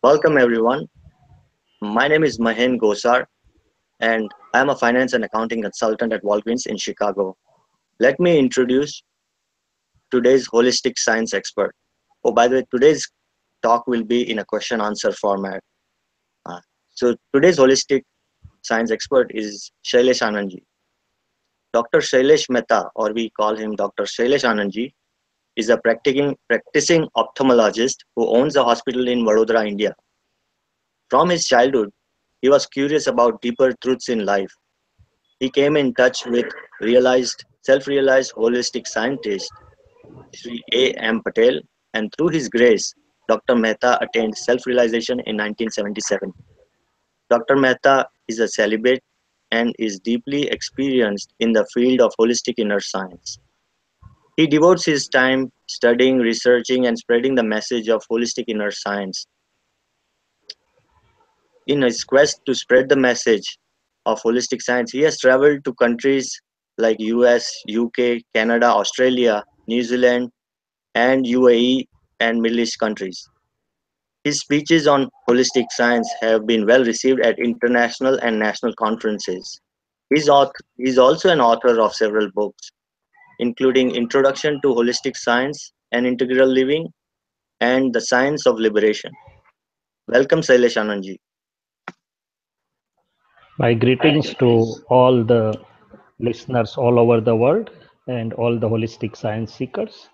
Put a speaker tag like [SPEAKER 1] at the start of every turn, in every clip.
[SPEAKER 1] Welcome everyone. My name is Mahen Gosar and I am a finance and accounting consultant at Walgreens in Chicago. Let me introduce today's holistic science expert. Oh, by the way, today's talk will be in a question answer format. So today's holistic science expert is Shailesh Anandji. Dr. Shailesh Mehta, or we call him Dr. Shailesh Anandji, is a practicing ophthalmologist who owns a hospital in Vadodara, India. From his childhood, he was curious about deeper truths in life. He came in touch with self-realized holistic scientist Sri A. M. Patel, and through his grace, Dr. Mehta attained self-realization in 1977. Dr. Mehta is a celibate and is deeply experienced in the field of holistic inner science. He devotes his time studying, researching, and spreading the message of holistic inner science. In his quest to spread the message of holistic science, he has traveled to countries like US, UK, Canada, Australia, New Zealand, and UAE and Middle East countries. His speeches on holistic science have been well received at international and national conferences. He's also an author of several books, including Introduction to Holistic Science and Integral Living and The Science of Liberation. Welcome, Sailesh Anandji.
[SPEAKER 2] My greetings to all the listeners all over the world and all the holistic science seekers.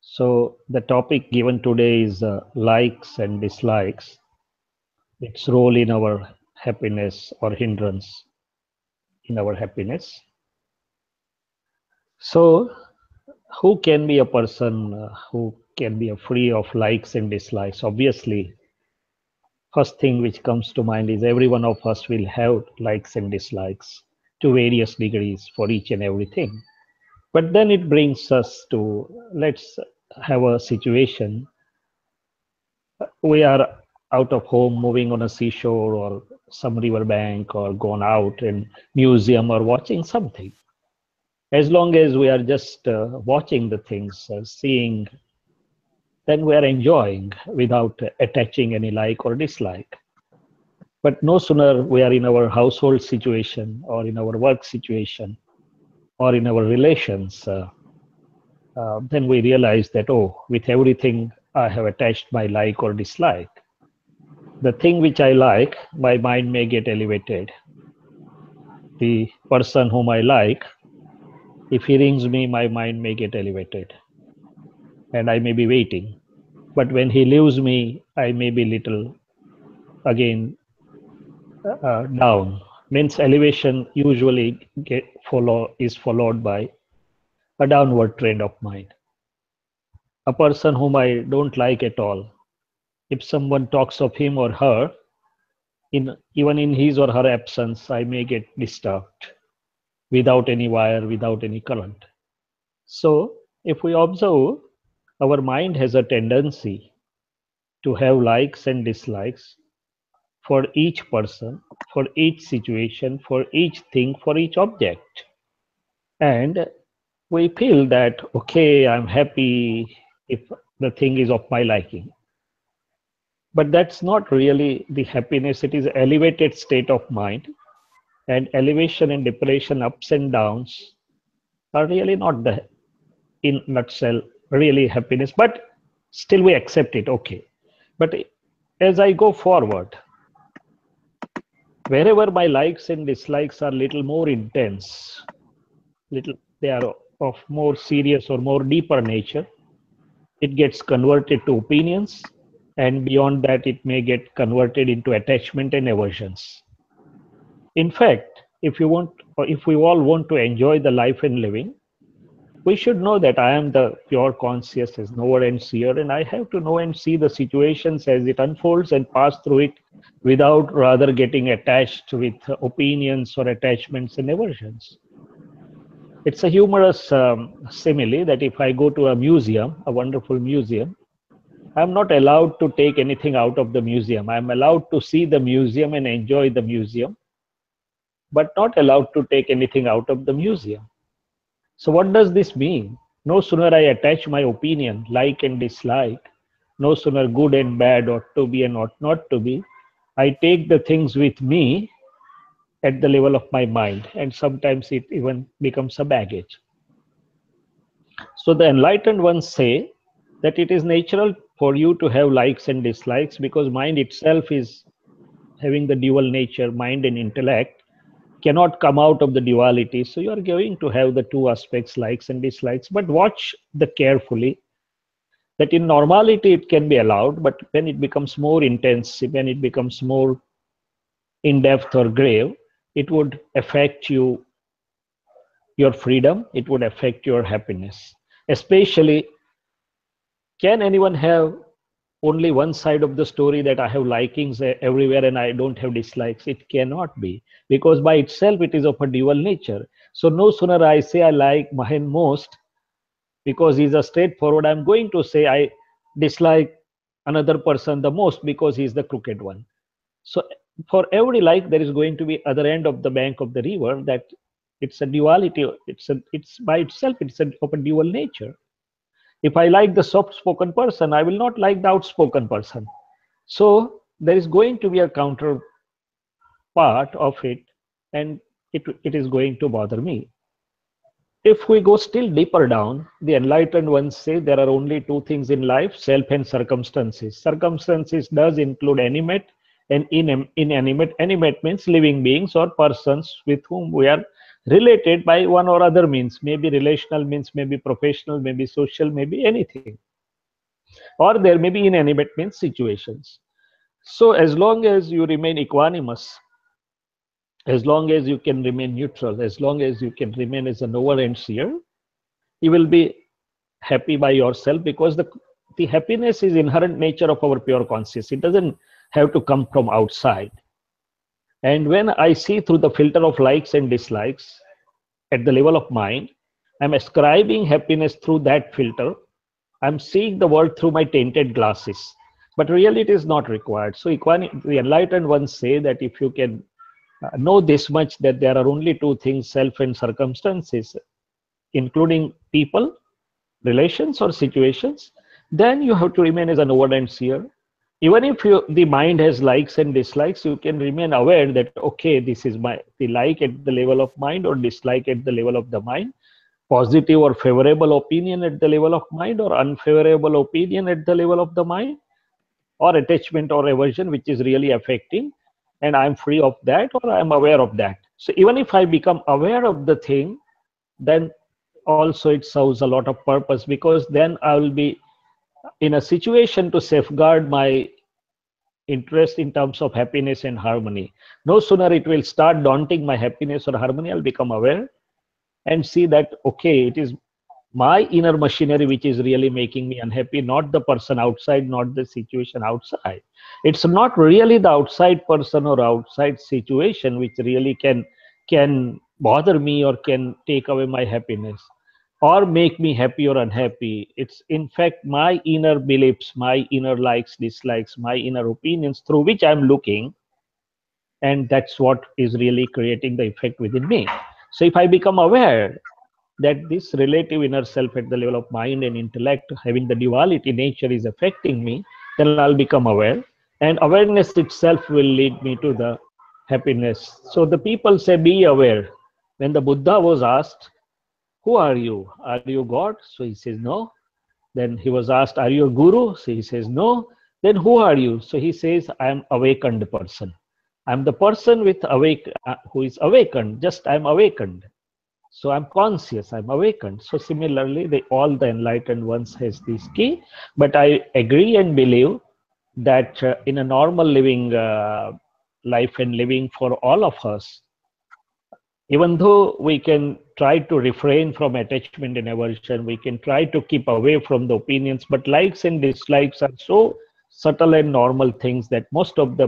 [SPEAKER 2] So, the topic given today is likes and dislikes, its role in our happiness or hindrance in our happiness. So, who can be a person who can be free of likes and dislikes? Obviously, first thing which comes to mind is every one of us will have likes and dislikes to various degrees for each and everything. But then it brings us to let's have a situation. We are out of home, moving on a seashore or some river bank, or gone out in museum or watching something. As long as we are just watching the things, seeing, then we are enjoying without attaching any like or dislike. But no sooner we are in our household situation or in our work situation or in our relations, then we realize that, oh, with everything I have attached my like or dislike. The thing which I like, my mind may get elevated. The person whom I like, if he rings me, my mind may get elevated and I may be waiting. But when he leaves me, I may be little again down. Means elevation usually is followed by a downward trend of mind. A person whom I don't like at all, if someone talks of him or her, even in his or her absence, I may get disturbed without any wire, without any current. So, if we observe, our mind has a tendency to have likes and dislikes for each person, for each situation, for each thing, for each object. And we feel that, okay, I'm happy if the thing is of my liking. But that's not really the happiness, it is an elevated state of mind. And elevation and depression, ups and downs, are really not the, in nutshell, really happiness. But still we accept it, okay. But as I go forward, wherever my likes and dislikes are little more intense, little they are of more serious or more deeper nature, it gets converted to opinions, and beyond that it may get converted into attachment and aversions. In fact, if you want, or if we all want to enjoy the life and living, we should know that I am the pure consciousness, knower and seer, and I have to know and see the situations as it unfolds and pass through it without rather getting attached with opinions or attachments and aversions. It's a humorous simile that if I go to a museum, a wonderful museum, I'm not allowed to take anything out of the museum. I'm allowed to see the museum and enjoy the museum, but not allowed to take anything out of the museum. So what does this mean? No sooner I attach my opinion, like and dislike, no sooner good and bad, ought to be and ought not to be. I take the things with me at the level of my mind, and sometimes it even becomes a baggage. So the enlightened ones say that it is natural for you to have likes and dislikes because mind itself is having the dual nature, mind and intellect cannot come out of the duality. So you are going to have the two aspects, likes and dislikes, but watch the carefully that in normality it can be allowed, but when it becomes more intense, when it becomes more in depth or grave, it would affect you, your freedom, it would affect your happiness. Especially, can anyone have only one side of the story that I have likings everywhere and I don't have dislikes? It cannot be because by itself it is of a dual nature. So no sooner I say I like Mahen most because he's a straightforward, I'm going to say I dislike another person the most because he's the crooked one. So for every like, there is going to be other end of the bank of the river that it's a duality. It's by itself, of a dual nature. If I like the soft spoken person, I will not like the outspoken person. So there is going to be a counterpart of it, and it is going to bother me. If we go still deeper down, the enlightened ones say there are only two things in life, self and circumstances. Circumstances does include animate and inanimate. Animate means living beings or persons with whom we are related by one or other means, maybe relational means, maybe professional, maybe social, maybe anything. Or there may be inanimate means situations. So as long as you remain equanimous, as long as you can remain neutral, as long as you can remain as an overseer, you will be happy by yourself because the happiness is inherent nature of our pure consciousness. It doesn't have to come from outside. And when I see through the filter of likes and dislikes at the level of mind, I'm ascribing happiness through that filter. I'm seeing the world through my tainted glasses. But really, it is not required. So, the enlightened ones say that if you can know this much, that there are only two things, self and circumstances, including people, relations, or situations, then you have to remain as an overnight seer. Even if the mind has likes and dislikes, you can remain aware that, okay, this is the like at the level of mind or dislike at the level of the mind, positive or favorable opinion at the level of mind or unfavorable opinion at the level of the mind, or attachment or aversion which is really affecting, and I'm free of that or I'm aware of that. So even if I become aware of the thing, then also it serves a lot of purpose because then I will be in a situation to safeguard my interest in terms of happiness and harmony. No sooner it will start daunting my happiness or harmony, I'll become aware and see that, okay, it is my inner machinery which is really making me unhappy, not the person outside, not the situation outside. It's not really the outside person or outside situation which really can bother me or can take away my happiness or make me happy or unhappy. It's in fact my inner beliefs, my inner likes, dislikes, my inner opinions through which I'm looking, and that's what is really creating the effect within me. So if I become aware that this relative inner self at the level of mind and intellect, having the duality nature, is affecting me, then I'll become aware. And awareness itself will lead me to the happiness. So the people say, be aware. When the Buddha was asked, who are you? Are you God? So he says, no. Then he was asked, are you a guru? So he says, no. Then who are you? So he says, I am awakened person. I'm the person with who is awakened. Just I'm awakened. So I'm conscious, I'm awakened. So similarly, all the enlightened ones has this key. But I agree and believe that in a normal living life and living for all of us, even though we can try to refrain from attachment and aversion, we can try to keep away from the opinions, but likes and dislikes are so subtle and normal things that most of the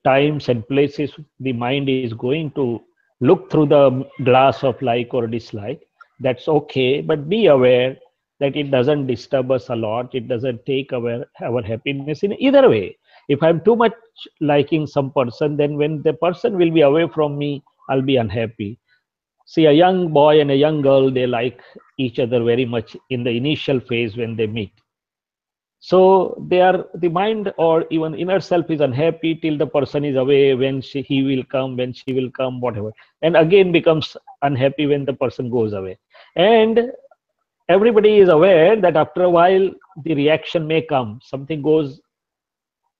[SPEAKER 2] times and places the mind is going to look through the glass of like or dislike. That's okay, but be aware that it doesn't disturb us a lot, it doesn't take away our happiness in either way. If I'm too much liking some person, then when the person will be away from me, I'll be unhappy. See, a young boy and a young girl, they like each other very much in the initial phase when they meet. So they are, the mind or even inner self is unhappy till the person is away, when he will come, when she will come, whatever, and again becomes unhappy when the person goes away. And everybody is aware that after a while the reaction may come, something goes,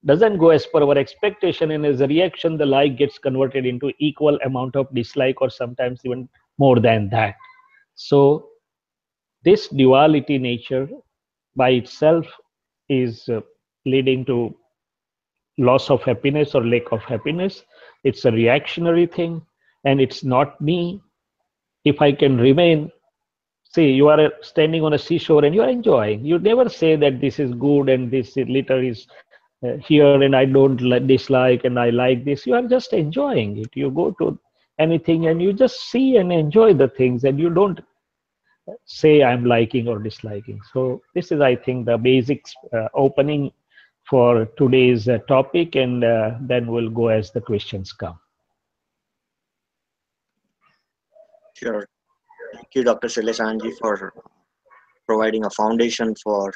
[SPEAKER 2] doesn't go as per our expectation, and as a reaction the like gets converted into equal amount of dislike, or sometimes even more than that. So this duality nature by itself is leading to loss of happiness or lack of happiness. It's a reactionary thing, and it's not me. If I can remain, see, you are standing on a seashore and you are enjoying. You never say that this is good and this litter is here and I don't dislike and I like this. You are just enjoying it. You go to anything and you just see and enjoy the things, and you don't say I'm liking or disliking. So this is, I think, the basics opening for today's topic, and then we'll go as the questions come.
[SPEAKER 1] Sure. Thank you, Dr. Shailesh, for providing a foundation for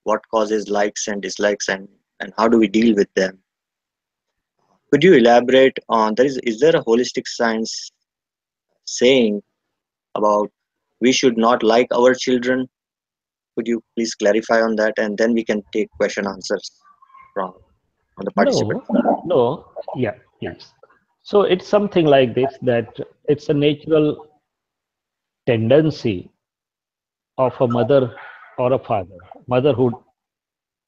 [SPEAKER 1] what causes likes and dislikes, and how do we deal with them. Could you elaborate on, is there a holistic science saying about we should not like our children? Could you please clarify on that, and then we can take question answers from from the participant.
[SPEAKER 2] No, no, yeah, please. So it's something like this, that it's a natural tendency of a mother or a father. Motherhood,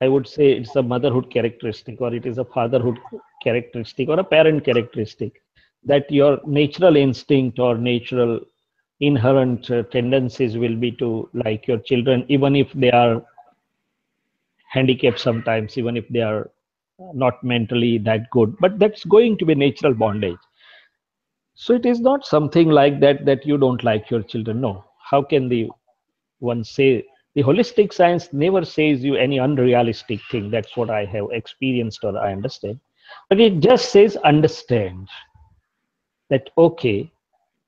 [SPEAKER 2] I would say it's a motherhood characteristic, or it is a fatherhood characteristic, or a parent characteristic, that your natural instinct or natural inherent tendencies will be to like your children, even if they are handicapped sometimes, even if they are not mentally that good. But that's going to be natural bondage. So it is not something like that that you don't like your children. No. How can the one say? The holistic science never says you any unrealistic thing. That's what I have experienced or I understand. But it just says understand that okay,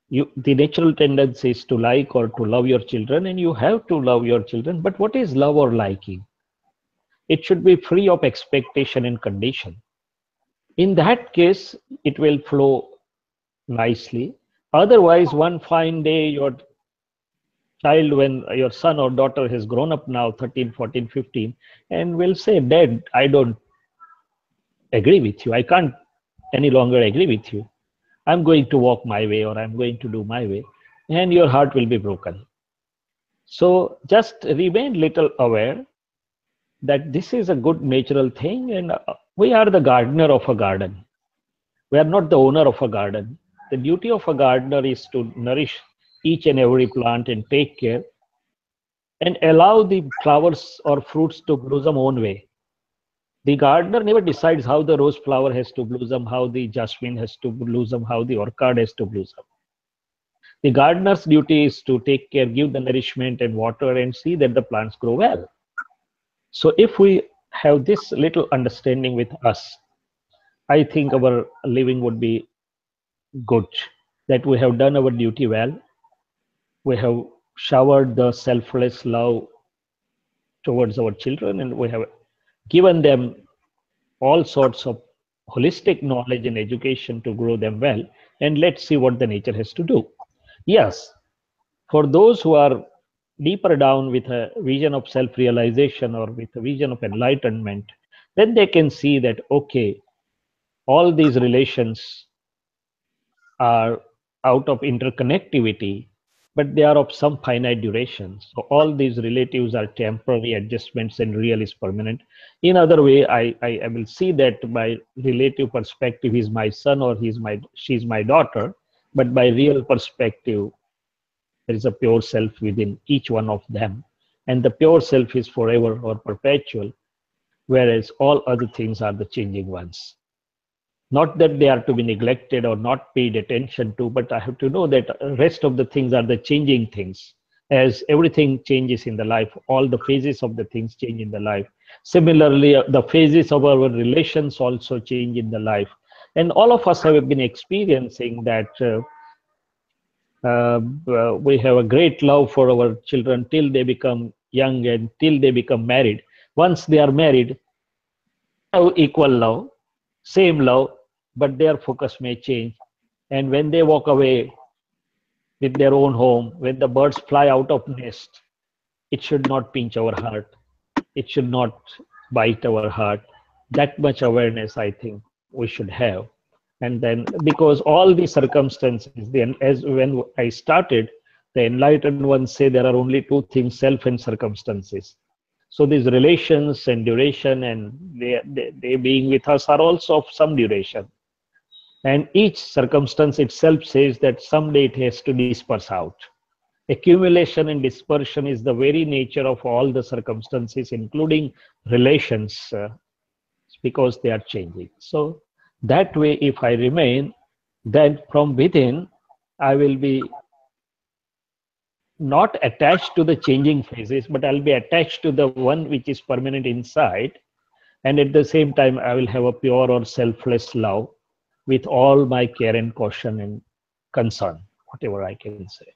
[SPEAKER 2] you, the natural tendency is to like or to love your children, and you have to love your children. But what is love or liking? It should be free of expectation and condition. In that case, it will flow nicely. Otherwise, one fine day, your child, when your son or daughter has grown up now, 13, 14, 15, and will say, Dad, I don't agree with you. I can't any longer agree with you. I'm going to walk my way, or I'm going to do my way. And your heart will be broken. So just remain little aware that this is a good natural thing, and we are the gardener of a garden. We are not the owner of a garden. The duty of a gardener is to nourish each and every plant and take care and allow the flowers or fruits to blossom own way. The gardener never decides how the rose flower has to blossom, how the jasmine has to blossom, how the orchid has to blossom. The gardener's duty is to take care, give the nourishment and water, and see that the plants grow well. So if we have this little understanding with us, I think our living would be good, that we have done our duty well. We have showered the selfless love towards our children, and we have given them all sorts of holistic knowledge and education to grow them well. And let's see what the nature has to do. Yes, for those who are deeper down with a vision of self realization or with a vision of enlightenment, then they can see that, okay, all these relations are out of interconnectivity, but they are of some finite duration. So all these relatives are temporary adjustments and real is permanent. In other way, I will see that by relative perspective, he's my son or she's my daughter, but by real perspective, there is a pure self within each one of them. And the pure self is forever or perpetual, whereas all other things are the changing ones. Not that they are to be neglected or not paid attention to, but I have to know that rest of the things are the changing things. As everything changes in the life, all the phases of the things change in the life. Similarly, the phases of our relations also change in the life. And all of us have been experiencing that we have a great love for our children till they become young and till they become married. Once they are married, have equal love, same love, but their focus may change. And when they walk away with their own home, when the birds fly out of nest, it should not pinch our heart. It should not bite our heart. That much awareness, I think, we should have. And then, because all these circumstances, then as when I started, the enlightened ones say there are only two things: self and circumstances. So these relations and duration and they being with us are also of some duration. And each circumstance itself says that someday it has to disperse out. Accumulation and dispersion is the very nature of all the circumstances, including relations, because they are changing. So that way, if I remain, then from within, I will be not attached to the changing phases, but I'll be attached to the one which is permanent inside. And at the same time, I will have a pure or selfless love with all my care and caution and concern, whatever I can say.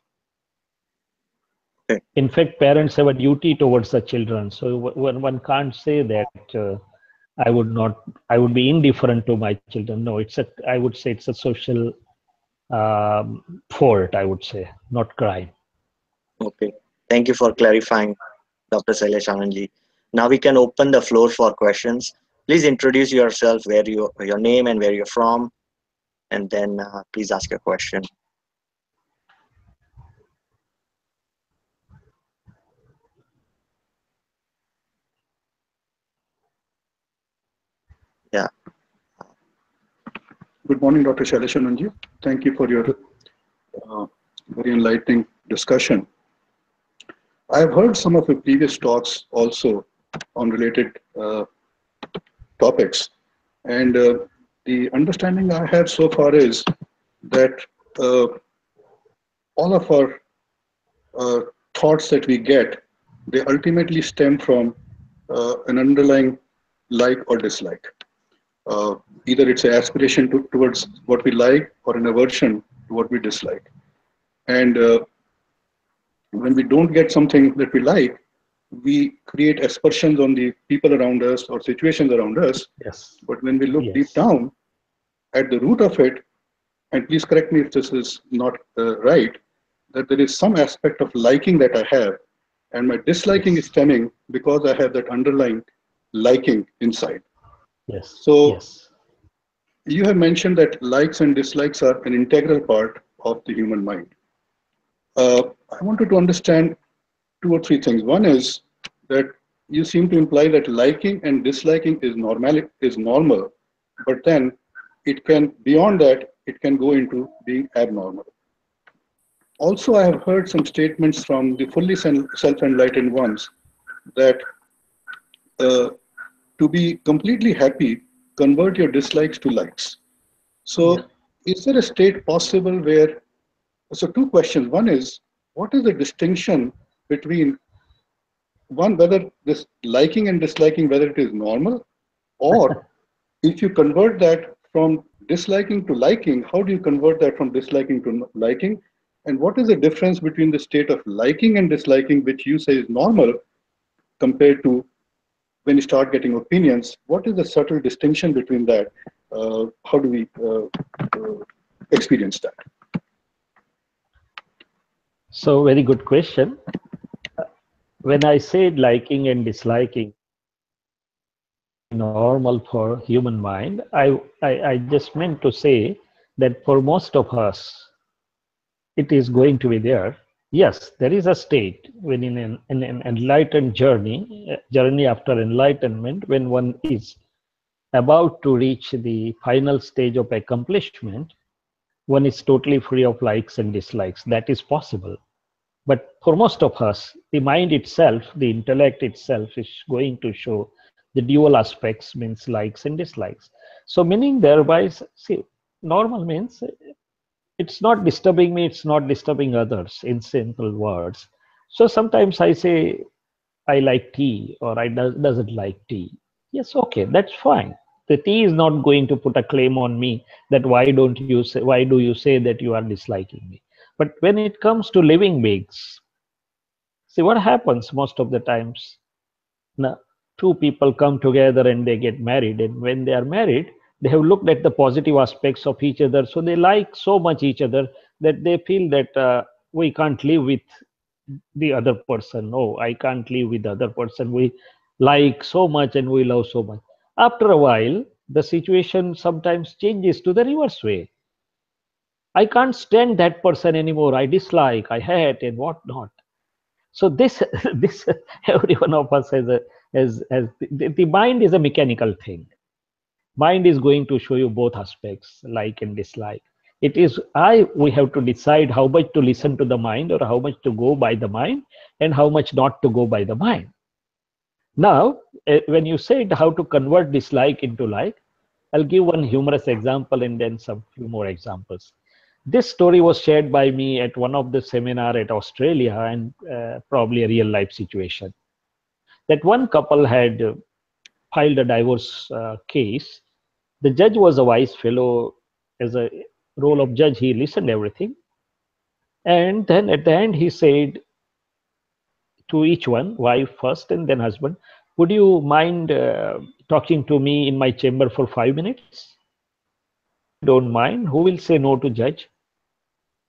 [SPEAKER 1] Okay.
[SPEAKER 2] In fact, parents have a duty towards the children. So one can't say that I would not, I would be indifferent to my children. No, I would say it's a social fault, I would say, not crime.
[SPEAKER 1] Okay. Thank you for clarifying, Dr. Sailesh Anandji. Now we can open the floor for questions. Please introduce yourself, your name and where you're from, and then please ask your question. Yeah.
[SPEAKER 3] Good morning, Dr. Shailesh. Thank you for your uh, very enlightening discussion. I have heard some of your previous talks also on related topics, and the understanding I have so far is that uh, all of our uh, thoughts that we get, they ultimately stem from an underlying like or dislike. Uh, Either it's an aspiration towards what we like or an aversion to what we dislike. And when we don't get something that we like, we create aspersions on the people around us or situations around us.
[SPEAKER 2] Yes.
[SPEAKER 3] But when we look deep
[SPEAKER 2] Yes.
[SPEAKER 3] down at the root of it, and please correct me if this is not right, that there is some aspect of liking that I have, and my disliking is
[SPEAKER 2] Yes.
[SPEAKER 3] stemming because I have that underlying liking inside.
[SPEAKER 2] Yes.
[SPEAKER 3] So
[SPEAKER 2] Yes.
[SPEAKER 3] you have mentioned that likes and dislikes are an integral part of the human mind. I wanted to understand two or three things. One is that you seem to imply that liking and disliking is normal, but then it can beyond that it can go into being abnormal. Also, I have heard some statements from the fully self-enlightened ones that uh, to be completely happy, convert your dislikes to likes.
[SPEAKER 2] Yeah.
[SPEAKER 3] So, is there a state possible where? So, two questions. One is, what is the distinction between one, whether this liking and disliking, whether it is normal, or if you convert that from disliking to liking, how do you convert that from disliking to liking? And what is the difference between the state of liking and disliking, which you say is normal, compared to when you start getting opinions? What is the subtle distinction between that? How do we experience that?
[SPEAKER 2] So very good question. When I said liking and disliking normal for human mind, I just meant to say that for most of us, it is going to be there. Yes, there is a state when in an enlightened journey, journey after enlightenment, when one is about to reach the final stage of accomplishment, one is totally free of likes and dislikes. That is possible. But for most of us, the mind itself, the intellect itself is going to show the dual aspects, means likes and dislikes. So meaning thereby, see, normal means it's not disturbing me, it's not disturbing others, in simple words. So sometimes I say I like tea or I doesn't like tea. Yes, okay, that's fine. The tea is not going to put a claim on me that why do you say that you are disliking me? But when it comes to living beings, see what happens most of the times. Now, two people come together and they get married, and when they are married, they have looked at the positive aspects of each other, so they like so much each other that they feel that we can't live with the other person. No, I can't live with the other person. We like so much and we love so much. After a while, the situation sometimes changes to the reverse way. I can't stand that person anymore. I dislike, I hate, and whatnot. So this, this every one of us has the mind is a mechanical thing. Mind is going to show you both aspects, like and dislike. It is we have to decide how much to listen to the mind or how much to go by the mind and how much not to go by the mind. Now, when you said how to convert dislike into like, I'll give one humorous example and then some few more examples. This story was shared by me at one of the seminar at Australia, and probably a real life situation. That one couple had filed a divorce case. The judge was a wise fellow. As a role of judge, he listened everything, and then at the end he said to each one, wife first and then husband, would you mind talking to me in my chamber for 5 minutes? If you don't mind, who will say no to judge?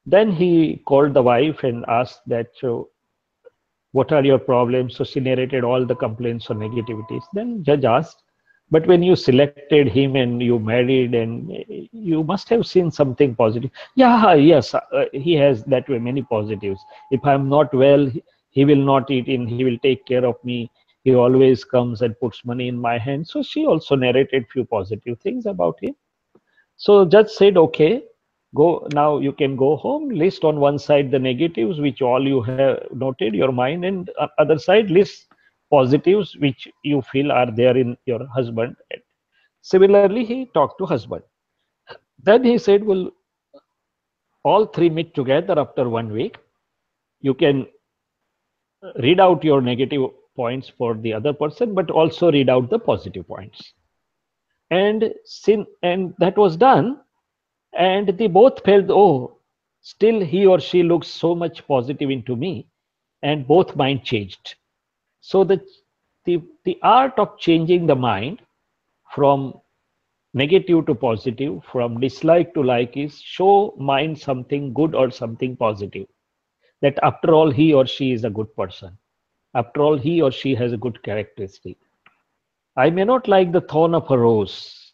[SPEAKER 2] Then he called the wife and asked that, so what are your problems? So she narrated all the complaints or negativities. Then judge asked, but when you selected him and you married, and you must have seen something positive. Yeah, yes, he has that way many positives. If I'm not well, he will not eat in, he will take care of me. He always comes and puts money in my hand. So she also narrated few positive things about him. So judge said, okay, go now. You can go home. List on one side the negatives which all you have noted your mind, and other side list positives which you feel are there in your husband. Similarly, he talked to husband. Then he said, well, all three meet together after 1 week. You can read out your negative points for the other person, but also read out the positive points. And that was done. And they both felt, oh, still he or she looks so much positive into me, and both mind changed. So the art of changing the mind from negative to positive, from dislike to like, is show mind something good or something positive, that after all he or she is a good person, after all he or she has a good characteristic. I may not like the thorn of a rose,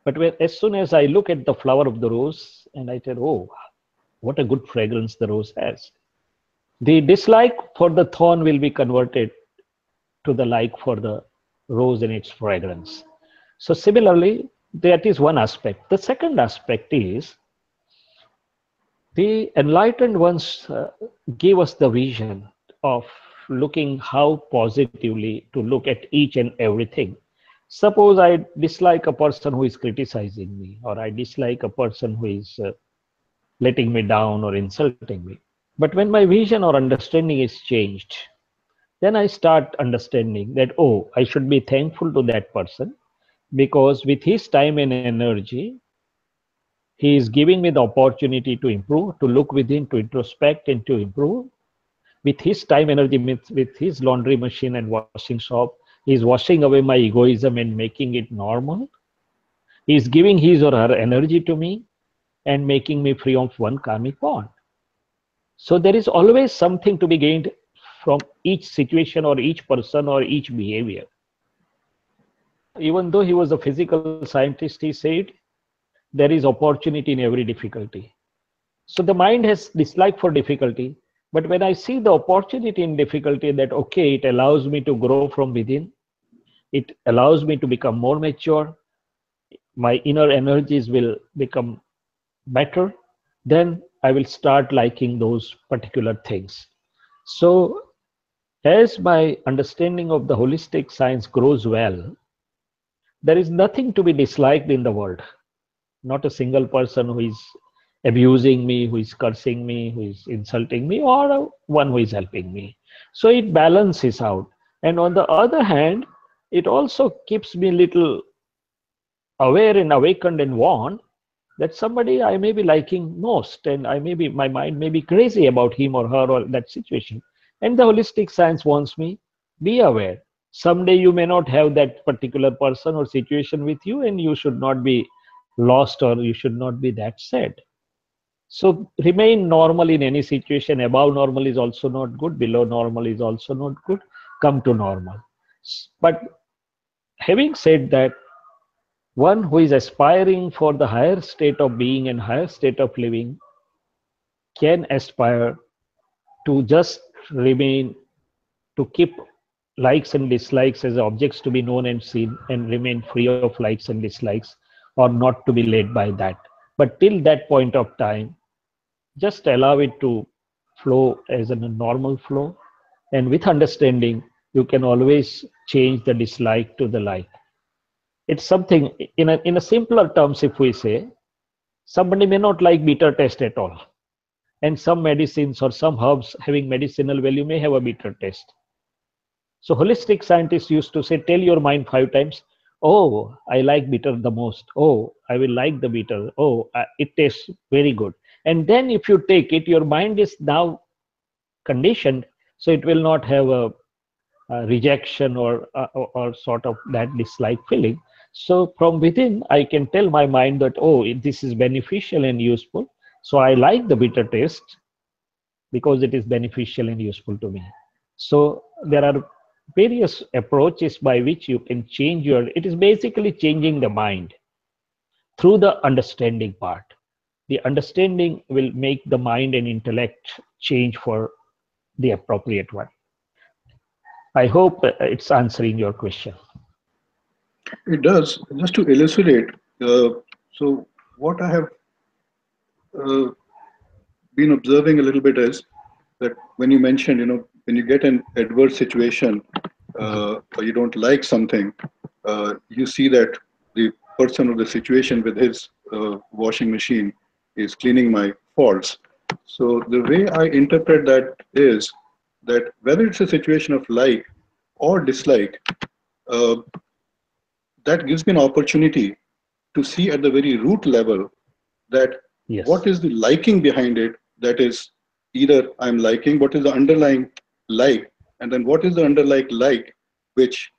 [SPEAKER 2] but as soon as I look at the flower of the rose and I tell, oh, what a good fragrance the rose has, the dislike for the thorn will be converted to the like for the rose and its fragrance. So similarly, that is one aspect. The second aspect is the enlightened ones gave us the vision of looking how positively to look at each and everything. Suppose I dislike a person who is criticizing me, or I dislike a person who is letting me down or insulting me. But when my vision or understanding is changed, then I start understanding that, oh, I should be thankful to that person, because with his time and energy, he is giving me the opportunity to improve, to look within, to introspect, and to improve. With his time, energy, with his laundry machine and washing shop, he is washing away my egoism and making it normal. He is giving his or her energy to me and making me free of one karmic bond. So there is always something to be gained from each situation or each person or each behavior. Even though he was a physical scientist, he said, there is opportunity in every difficulty. So the mind has dislike for difficulty, but when I see the opportunity in difficulty, that okay, it allows me to grow from within, it allows me to become more mature, my inner energies will become better, then I will start liking those particular things. So as my understanding of the holistic science grows well, there is nothing to be disliked in the world. Not a single person who is abusing me, who is cursing me, who is insulting me, or one who is helping me. So it balances out. And on the other hand, it also keeps me little aware and awakened and warned that somebody I may be liking most, and my mind may be crazy about him or her or that situation. And the holistic science wants me, be aware. Someday you may not have that particular person or situation with you, and you should not be lost, or you should not be that sad. So remain normal in any situation. Above normal is also not good, below normal is also not good. Come to normal. But having said that, one who is aspiring for the higher state of being and higher state of living can aspire to just remain, to keep likes and dislikes as objects to be known and seen, and remain free of likes and dislikes, or not to be led by that. But till that point of time, just allow it to flow as a normal flow. And with understanding, you can always change the dislike to the like. It's something, in a simpler terms, if we say, somebody may not like bitter taste at all. And some medicines or some herbs having medicinal value may have a bitter taste. So holistic scientists used to say, tell your mind 5 times, oh, I like bitter the most. Oh, I will like the bitter. Oh, it tastes very good. And then if you take it, your mind is now conditioned, so it will not have a rejection or sort of that dislike feeling. So from within, I can tell my mind that, oh, this is beneficial and useful. So I like the bitter taste because it is beneficial and useful to me. So there are various approaches by which you can change your, it is basically changing the mind through the understanding part. The understanding will make the mind and intellect change for the appropriate one. I hope it's answering your question.
[SPEAKER 3] It does. Just to elucidate, so what I have uh, been observing a little bit is that when you mentioned, when you get an adverse situation, or you don't like something, you see that the person or the situation with his washing machine is cleaning my faults. So the way I interpret that is that whether it's a situation of like or dislike, uh, that gives me an opportunity to see at the very root level that what
[SPEAKER 2] Yes.
[SPEAKER 3] is the liking behind it, that is either I'm liking, what is the underlying like, and then what is the underlying like which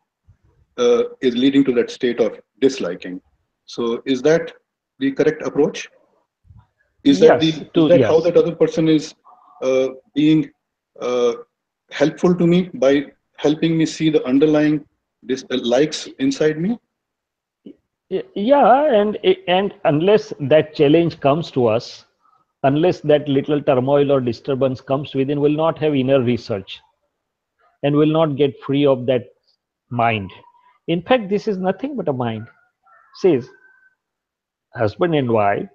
[SPEAKER 3] is leading to that state of disliking. So is that the correct approach?
[SPEAKER 2] Yes,
[SPEAKER 3] Is
[SPEAKER 2] to
[SPEAKER 3] that how
[SPEAKER 2] yes.
[SPEAKER 3] that other person is being uh, helpful to me by helping me see the underlying likes inside me?
[SPEAKER 2] Yeah, and unless that challenge comes to us, unless that little turmoil or disturbance comes within, we'll not have inner research and will not get free of that mind. In fact, this is nothing but a mind. Says husband and wife,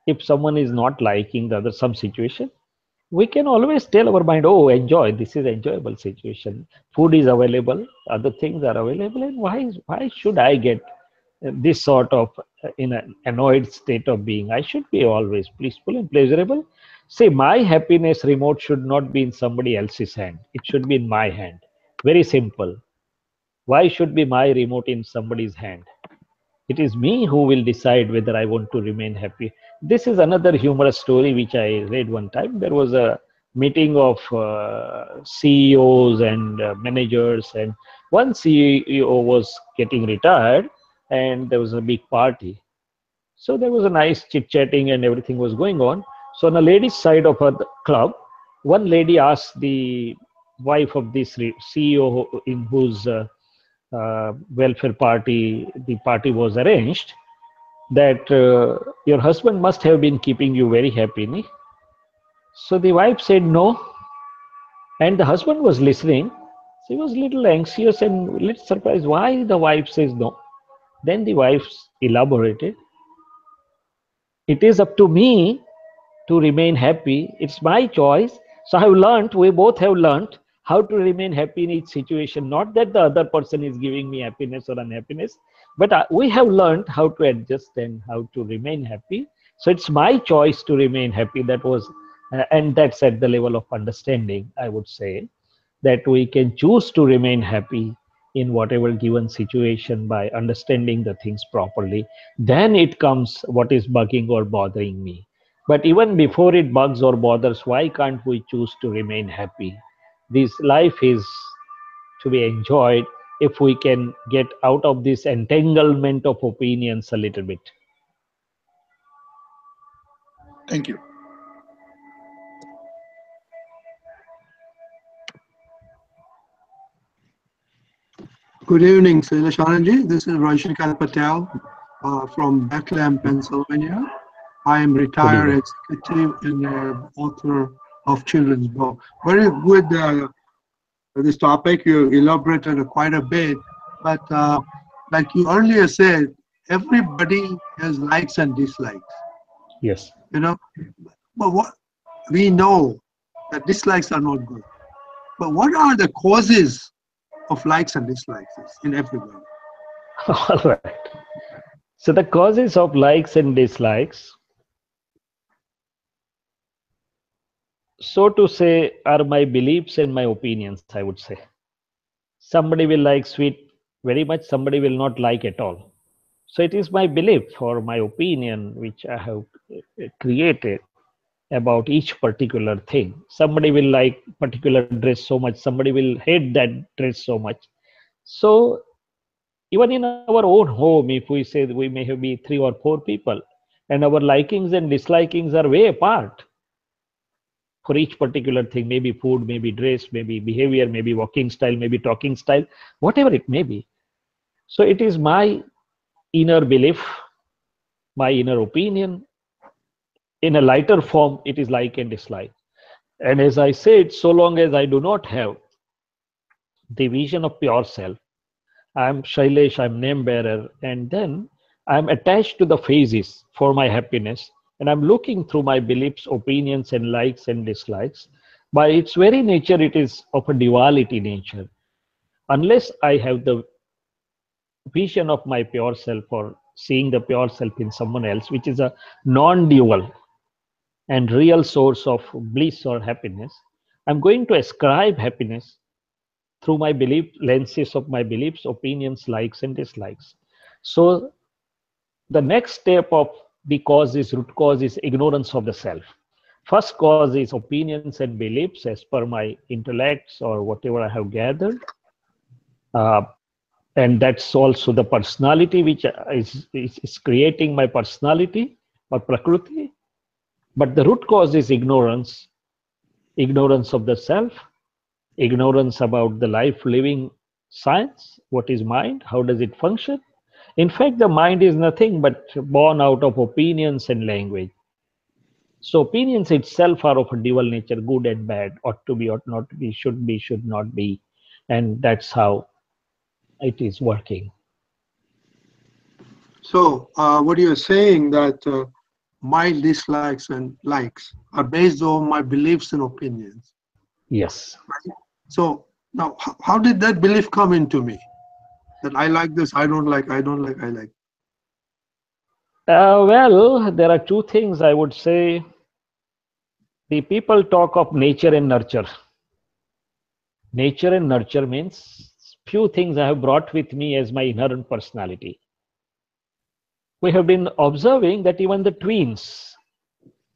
[SPEAKER 2] if someone is not liking the other some situation, we can always tell our mind, oh, enjoy, this is enjoyable situation. Food is available, other things are available, and why should I get this sort of in an annoyed state of being? I should be always peaceful and pleasurable. Say, my happiness remote should not be in somebody else's hand. It should be in my hand. Very simple. Why should be my remote in somebody's hand? It is me who will decide whether I want to remain happy. This is another humorous story which I read one time. There was a meeting of CEOs and managers, and one CEO was getting retired, and there was a big party. So there was a nice chit chatting, and everything was going on. So on the ladies' side of the club, one lady asked the wife of this CEO in whose welfare party the party was arranged, that your husband must have been keeping you very happy, ne? So the wife said no, and the husband was listening. She was a little anxious and a little surprised why the wife says no. Then the wife elaborated, it is up to me to remain happy. It's my choice. So I have learned, we both have learned how to remain happy in each situation. Not that the other person is giving me happiness or unhappiness, but we have learned how to adjust and how to remain happy. So it's my choice to remain happy. That was, and that's at the level of understanding, I would say, that we can choose to remain happy in whatever given situation by understanding the things properly. Then it comes what is bugging or bothering me. But even before it bugs or bothers, why can't we choose to remain happy? This life is to be enjoyed if we can get out of this entanglement of opinions a little bit.
[SPEAKER 3] Thank you.
[SPEAKER 4] Good evening, Sailashananji. This is Rajnikant Patel from Bethlehem, Pennsylvania. I am retired executive and author of children's book. Very good, this topic, you elaborated quite a bit, but like you earlier said, everybody has likes and dislikes.
[SPEAKER 2] Yes.
[SPEAKER 4] You know, but what we know that dislikes are not good. But what are the causes of likes and dislikes in everyone?
[SPEAKER 2] All right. So the causes of likes and dislikes, so to say, are my beliefs and my opinions, I would say. Somebody will like sweet very much, somebody will not like at all. So it is my belief or my opinion which I have created about each particular thing. Somebody will like particular dress so much, somebody will hate that dress so much. So even in our own home, if we say we may have be 3 or 4 people, and our likings and dislikings are way apart for each particular thing, maybe food, maybe dress, maybe behavior, maybe walking style, maybe talking style, whatever it may be. So it is my inner belief, my inner opinion. In a lighter form, it is like and dislike. And as I said, so long as I do not have the vision of pure self, I'm Shailesh, I'm name bearer, and then I'm attached to the phases for my happiness, and I'm looking through my beliefs, opinions, and likes and dislikes. By its very nature, it is of a duality nature. Unless I have the vision of my pure self or seeing the pure self in someone else, which is a non-dual and real source of bliss or happiness, I'm going to ascribe happiness through my belief lenses of my beliefs, opinions, likes, and dislikes. So the next step of the cause is root cause is ignorance of the self. First cause is opinions and beliefs as per my intellects or whatever I have gathered. And that's also the personality which is creating my personality or prakriti. But the root cause is ignorance, ignorance of the self, ignorance about the life living science. What is mind? How does it function? In fact, the mind is nothing but born out of opinions and language. So opinions itself are of a dual nature, good and bad, ought to be, ought not to be, should not be. And that's how it is working.
[SPEAKER 4] So what you're saying that my dislikes and likes are based on my beliefs and opinions.
[SPEAKER 2] Yes.
[SPEAKER 4] Right? So now, how did that belief come into me? That I like this, I don't like, I don't like, I like.
[SPEAKER 2] Well, there are two things I would say. The people talk of nature and nurture. Nature and nurture means few things I have brought with me as my inherent personality. We have been observing that even the twins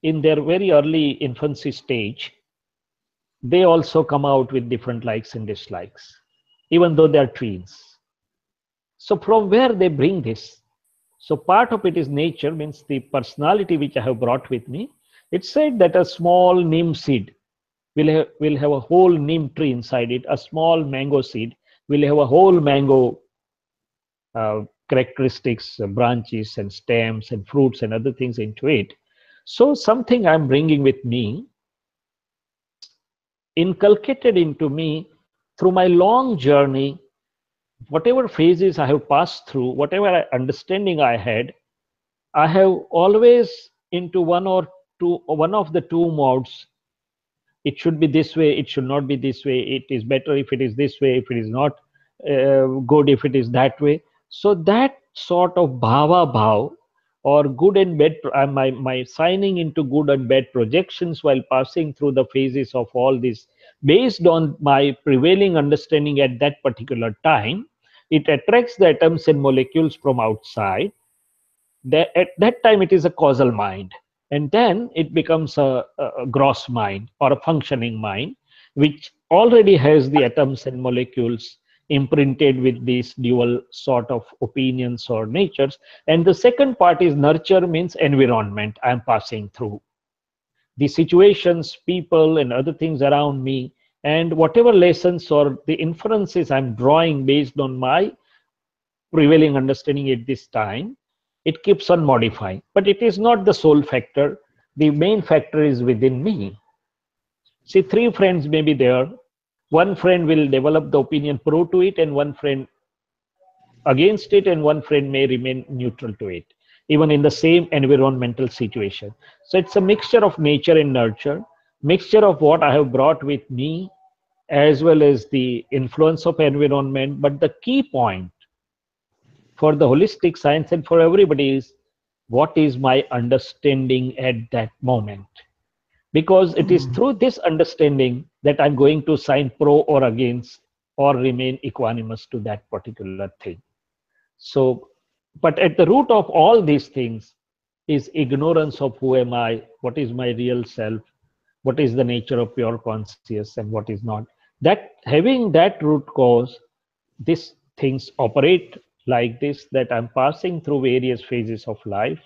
[SPEAKER 2] in their very early infancy stage, they also come out with different likes and dislikes, even though they are twins. So from where they bring this? So part of it is nature, means the personality which I have brought with me. It said that a small neem seed will have a whole neem tree inside it. A small mango seed will have a whole mango characteristics, branches and stems and fruits and other things into it. So something I'm bringing with me is inculcated into me through my long journey. Whatever phases I have passed through, whatever understanding I had, I have always into one of the two modes. It should be this way, it should not be this way. It is better if it is this way, if it is not good if it is that way. So that sort of bhava bhav or good and bad, my signing into good and bad projections while passing through the phases of all this, based on my prevailing understanding at that particular time, it attracts the atoms and molecules from outside. At that time it is a causal mind, and then it becomes a gross mind or a functioning mind which already has the atoms and molecules imprinted with these dual sort of opinions or natures. And the second part is nurture, means environment I'm passing through, the situations, people, and other things around me, and whatever lessons or the inferences I'm drawing based on my prevailing understanding at this time, it keeps on modifying. But it is not the sole factor. The main factor is within me. See, three friends may be there. One friend will develop the opinion pro to it, and one friend against it, and one friend may remain neutral to it, even in the same environmental situation. So it's a mixture of nature and nurture, mixture of what I have brought with me, as well as the influence of environment. But the key point for the holistic science and for everybody is, what is my understanding at that moment? Because it is through this understanding that I'm going to sign pro or against or remain equanimous to that particular thing. So, but at the root of all these things is ignorance of who am I, what is my real self, what is the nature of pure conscious, and what is not. That having that root cause, these things operate like this, that I'm passing through various phases of life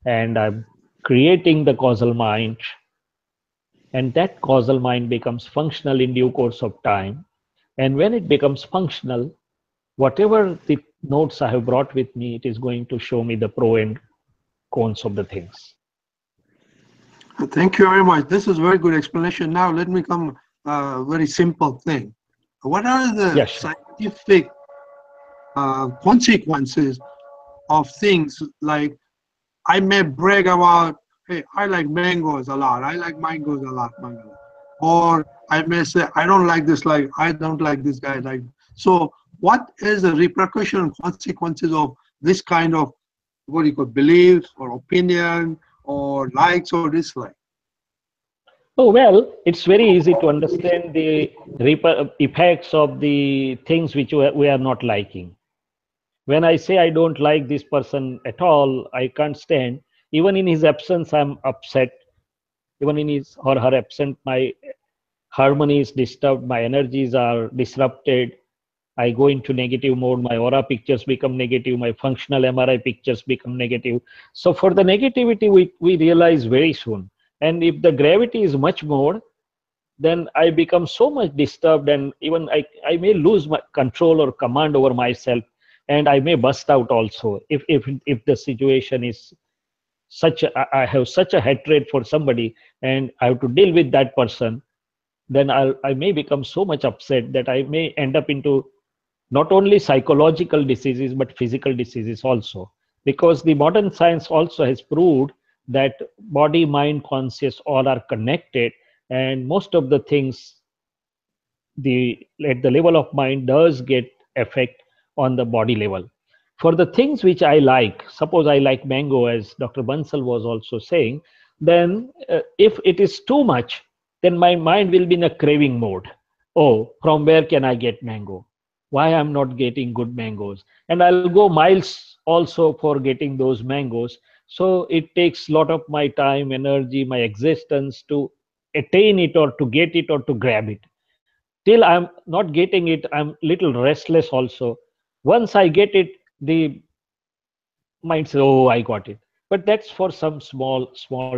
[SPEAKER 2] and I'm creating the causal mind, and that causal mind becomes functional in due course of time. And when it becomes functional, whatever the notes I have brought with me, it is going to show me the pro and cons of the things.
[SPEAKER 4] Thank you very much. This is a very good explanation. Now let me come very simple thing. What are the
[SPEAKER 2] Yes, sure.
[SPEAKER 4] scientific consequences of things like I may brag about, hey, I like mangoes a lot. I like mangoes a lot, mango. Or I may say, I don't like this, like I don't like this guy. Like, so what is the repercussion and consequences of this kind of, what do you call, beliefs or opinion or likes or dislike?
[SPEAKER 2] Oh, well, it's very easy to understand the effects of the things which we are not liking. When I say I don't like this person at all, I can't stand, even in his absence, I'm upset. Even in his or her absence, my harmony is disturbed, my energies are disrupted. I go into negative mode, my aura pictures become negative, my functional MRI pictures become negative. So for the negativity, we realize very soon. And if the gravity is much more, then I become so much disturbed, and even I may lose my control or command over myself, and I may bust out also if the situation is such I have such a hatred for somebody and I have to deal with that person, then I may become so much upset that I may end up into not only psychological diseases but physical diseases also, because the modern science also has proved that body, mind, conscious all are connected, and most of the things the at the level of mind does get effect on the body level. For the things which I like, suppose I like mango, as Dr. Bansal was also saying, then if it is too much, then my mind will be in a craving mode. Oh, from where can I get mango? Why I'm not getting good mangoes? And I'll go miles also for getting those mangoes. So it takes a lot of my time, energy, my existence to attain it or to get it or to grab it. Till I'm not getting it, I'm little restless also. Once I get it, the mind says, oh, I got it. But that's for some small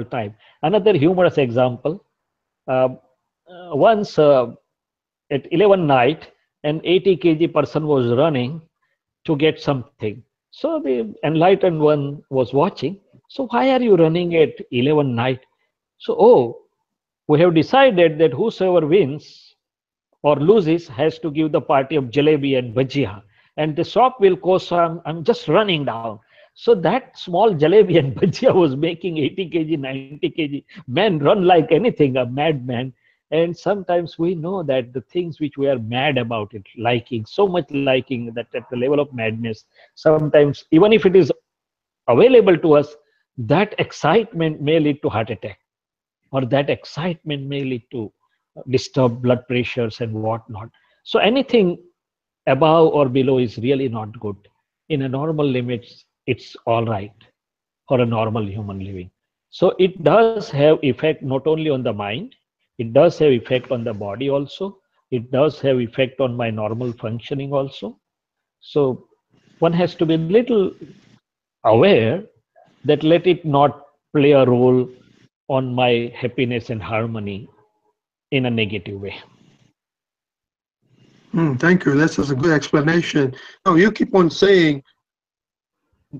[SPEAKER 2] time. Another humorous example, uh, once at 11 night, an 80 kg person was running to get something. So the enlightened one was watching. So why are you running at 11 night? So, oh, we have decided that whosoever wins or loses has to give the party of jalebi and bhajia, and the shop will close, so I'm just running down. So that small jalebi and bhajia was making 80 kg 90 kg men run like anything, a madman. And sometimes we know that the things which we are mad about it, liking so much, liking that at the level of madness, sometimes even if it is available to us, that excitement may lead to heart attack, or that excitement may lead to disturbed blood pressures and whatnot. So anything above or below is really not good. In a normal limits, it's all right for a normal human living. So it does have effect not only on the mind, it does have effect on the body also. it does have effect on my normal functioning also. So one has to be little aware that let it not play a role on my happiness and harmony in a negative way.
[SPEAKER 4] Thank you. That's a good explanation. Now, you keep on saying,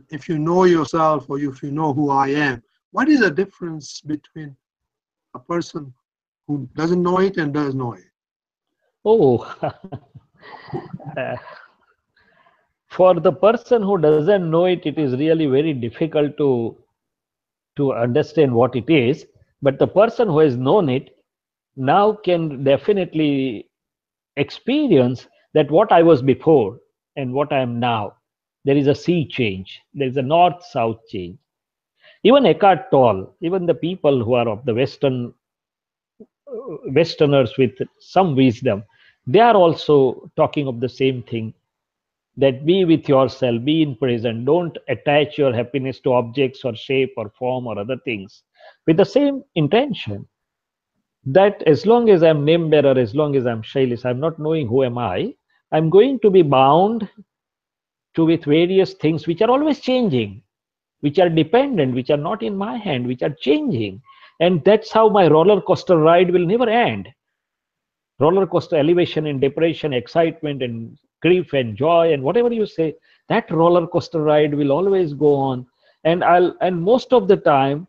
[SPEAKER 4] if you know yourself or if you know who I am, what is the difference between a person who doesn't know it and does know it?
[SPEAKER 2] Oh, uh, for the person who doesn't know it, it is really very difficult to understand what it is. But the person who has known it now can definitely experience that what I was before and what I am now, there is a sea change, there is a north south change. Even Eckhart Tolle, even the people who are of the Westerners with some wisdom, they are also talking of the same thing, that be with yourself, be in present, don't attach your happiness to objects or shape or form or other things, with the same intention that as long as I'm name bearer, as long as I'm Shailis, I'm not knowing who am I, I'm going to be bound to with various things which are always changing, which are dependent, which are not in my hand, which are changing. And that's how my roller coaster ride will never end. Roller coaster elevation and depression, excitement and grief and joy and whatever you say, that roller coaster ride will always go on. And most of the time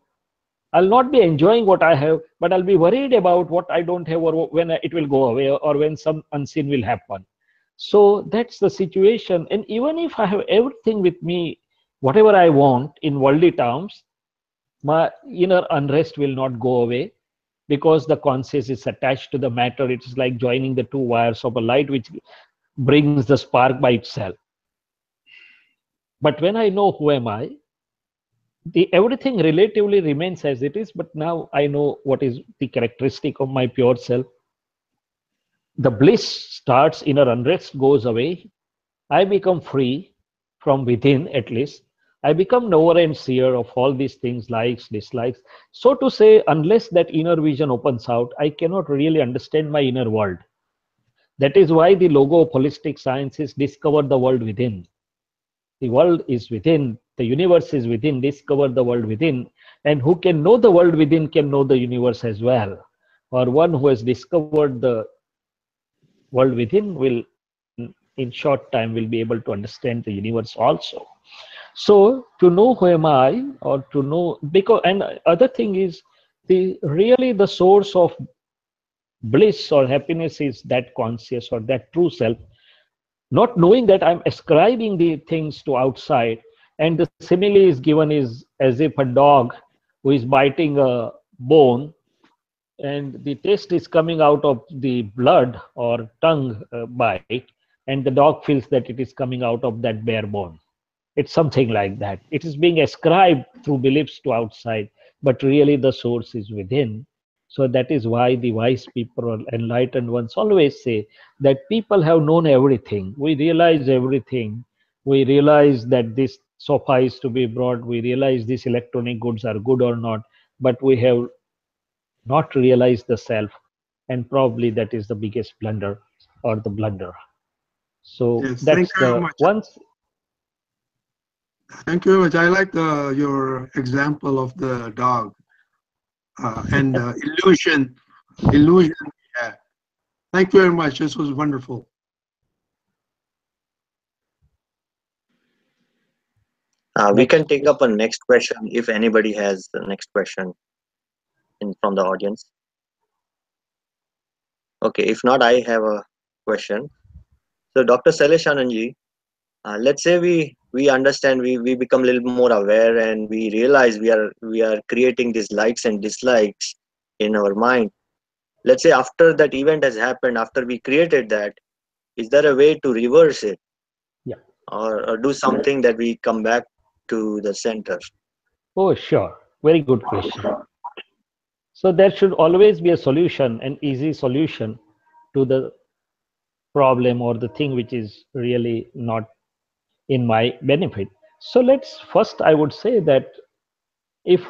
[SPEAKER 2] I'll not be enjoying what I have, but I'll be worried about what I don't have or when it will go away or when some unseen will happen. So that's the situation. And even if I have everything with me, whatever I want in worldly terms, my inner unrest will not go away because the conscious is attached to the matter. It's like joining the two wires of a light, which brings the spark by itself. But when I know who am I, the everything relatively remains as it is, but now I know what is the characteristic of my pure self. The bliss starts, inner unrest goes away. I become free from within, at least. I become knower and seer of all these things, likes, dislikes. So to say, unless that inner vision opens out, I cannot really understand my inner world. That is why the logo of holistic science is discover the world within. The world is within, the universe is within, discover the world within. And who can know the world within can know the universe as well. Or one who has discovered the world within will, in short time, will be able to understand the universe also. So to know who am I, or to know, because, and other thing is, the really the source of bliss or happiness is that conscious or that true self. Not knowing that I'm ascribing the things to outside, and the simile is given is as if a dog who is biting a bone and the taste is coming out of the blood or tongue bite, and the dog feels that it is coming out of that bare bone. It's something like that. It is being ascribed through beliefs to outside, but really the source is within. So that is why the wise people or enlightened ones always say that people have known everything. We realize everything. We realize that this sofa is to be brought. We realize these electronic goods are good or not, but we have not realized the self. And probably that is the biggest blunder or the blunder. So
[SPEAKER 4] Yes, thank
[SPEAKER 2] that's
[SPEAKER 4] you very
[SPEAKER 2] the
[SPEAKER 4] much.
[SPEAKER 2] once.
[SPEAKER 4] Thank you very much. I like your example of the dog and illusion. Illusion. Yeah. Thank you very much. This was wonderful.
[SPEAKER 1] We
[SPEAKER 2] Next
[SPEAKER 1] can take up a next question if anybody has the next question from the audience. Okay, if not, I have a question. So, Dr. Sailesh Anandji, let's say we understand, we become a little more aware, and we realize we are creating these likes and dislikes in our mind. Let's say after that event has happened, after we created that, is there a way to reverse it,
[SPEAKER 2] Yeah.
[SPEAKER 1] or do something that we come back to the center?
[SPEAKER 2] Oh, sure. Very good question. So there should always be a solution, an easy solution to the problem or the thing which is really not in my benefit. So let's first, I would say that if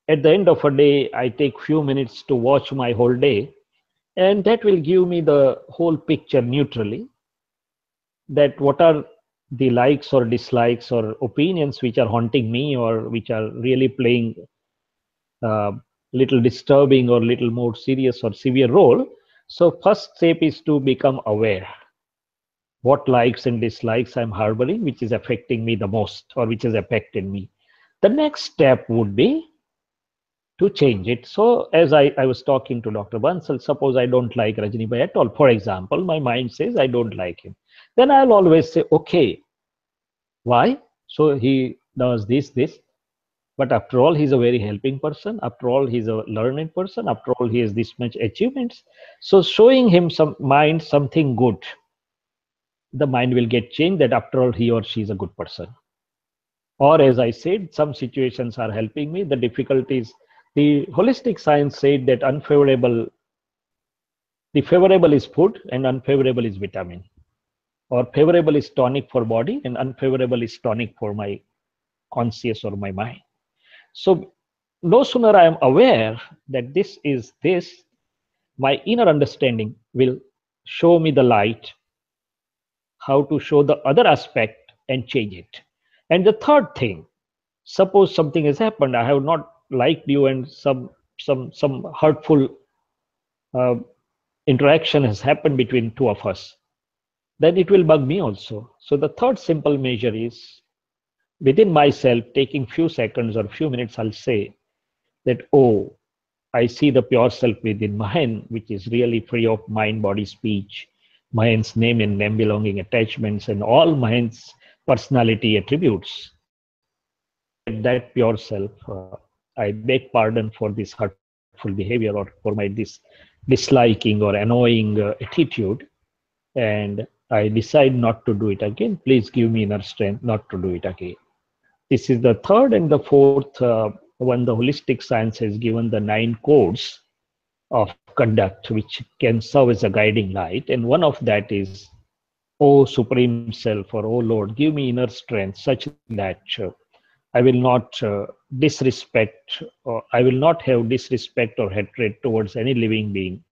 [SPEAKER 2] at the end of a day I take few minutes to watch my whole day, And that will give me the whole picture neutrally, that what are the likes or dislikes or opinions which are haunting me or which are really playing little disturbing or little more serious or severe role. So first step is to become aware what likes and dislikes I'm harboring, which is affecting me the most or which has affected me. The next step would be to change it. So as I was talking to Dr. Bansal, suppose I don't like Rajni Bhai at all. For example, my mind says I don't like him. Then I'll always say, okay, why? So he does this. But after all, he's a very helping person. After all, he's a learned person. After all, he has this much achievements. So showing him something good, the mind will get changed that after all, he or she is a good person. Or as I said, some situations are helping me. The difficulties, the holistic science said that the favorable is food and unfavorable is vitamin. Or favorable is tonic for body and unfavorable is tonic for my conscious or my mind. So no sooner I am aware that this is this, my inner understanding will show me the light, how to show the other aspect and change it. And the third thing, suppose something has happened, I have not liked you and some hurtful uh, interaction has happened between two of us, then it will bug me also. So the third simple measure is within myself, taking few seconds or few minutes, I'll say that, oh, I see the pure self within mine, which is really free of mind, body, speech, mind's name and name belonging attachments, and all mind's personality attributes. And that pure self, I beg pardon for this hurtful behavior or for my disliking or annoying attitude, and I decide not to do it again. Please give me inner strength not to do it again. This is the third. And the fourth one, the holistic science has given the 9 codes of conduct which can serve as a guiding light. And one of that is, O Supreme Self, or O Lord, give me inner strength such that I will not disrespect, or I will not have disrespect or hatred towards any living being.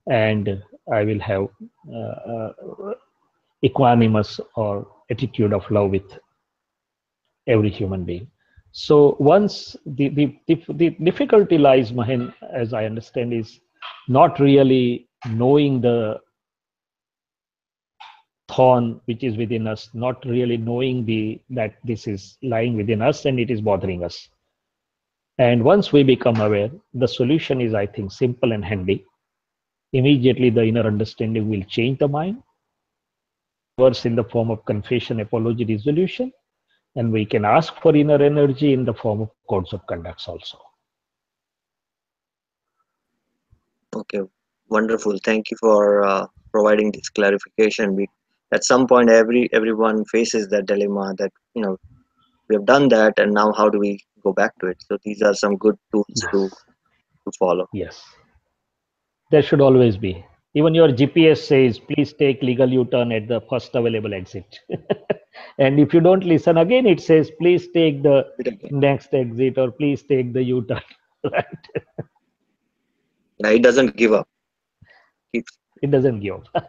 [SPEAKER 2] And I will have equanimous or attitude of love with every human being. So once the difficulty lies, Mahen, as I understand, is not really knowing the thorn which is within us, not really knowing that this is lying within us and it is bothering us. And once we become aware, the solution is, I think, simple and handy. Immediately the inner understanding will change the mind, worse in the form of confession, apology, resolution, and we can ask for inner energy in the form of codes of conducts also.
[SPEAKER 1] Okay, wonderful. Thank you for providing this clarification. At some point, everyone faces that dilemma that, we have done that, and now how do we go back to it? So these are some good tools
[SPEAKER 2] Yes.
[SPEAKER 1] to follow.
[SPEAKER 2] Yes. There should always be. Even your GPS says, please take legal U-turn at the first available exit. And if you don't listen again, it says, please take the next exit or please take the U-turn. Right?
[SPEAKER 1] Yeah, it doesn't give up.
[SPEAKER 2] It doesn't give up.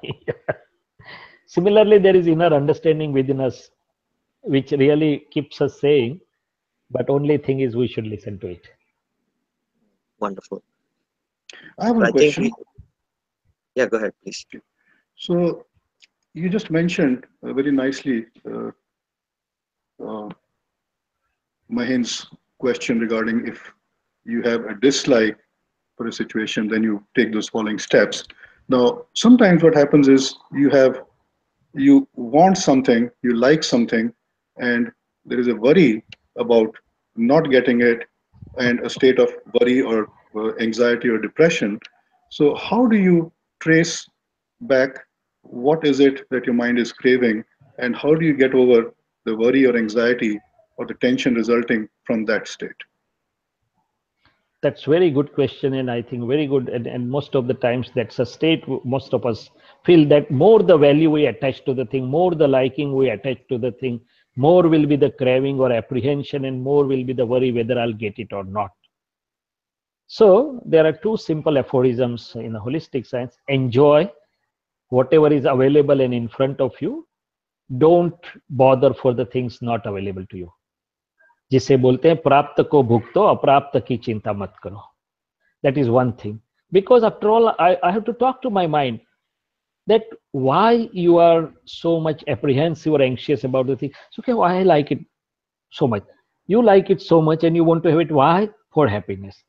[SPEAKER 2] Similarly, there is inner understanding within us, which really keeps us saying, but only thing is we should listen to it.
[SPEAKER 1] Wonderful.
[SPEAKER 3] I have
[SPEAKER 1] So
[SPEAKER 3] one
[SPEAKER 1] I think
[SPEAKER 3] question.
[SPEAKER 1] yeah, go ahead, please.
[SPEAKER 3] So you just mentioned very nicely Mahin's question regarding if you have a dislike for a situation, then you take those following steps. Now, sometimes what happens is you want something, you like something, and there is a worry about not getting it, and a state of worry or anxiety or depression. So, how do you trace back what is it that your mind is craving, and how do you get over the worry or anxiety or the tension resulting from that state?
[SPEAKER 2] That's very good question, and I think very good. And most of the times, that's a state most of us feel that more the value we attach to the thing, more the liking we attach to the thing, more will be the craving or apprehension, and more will be the worry whether I'll get it or not. So there are two simple aphorisms in a holistic science. Enjoy whatever is available and in front of you. Don't bother for the things not available to you. जिसे बोलते हैं प्राप्त को भुगतो अप्राप्त की चिंता मत करो. That is one thing. Because after all, I have to talk to my mind that why you are so much apprehensive or anxious about the thing. So, okay, why I like it so much? You like it so much and you want to have it. Why? For happiness.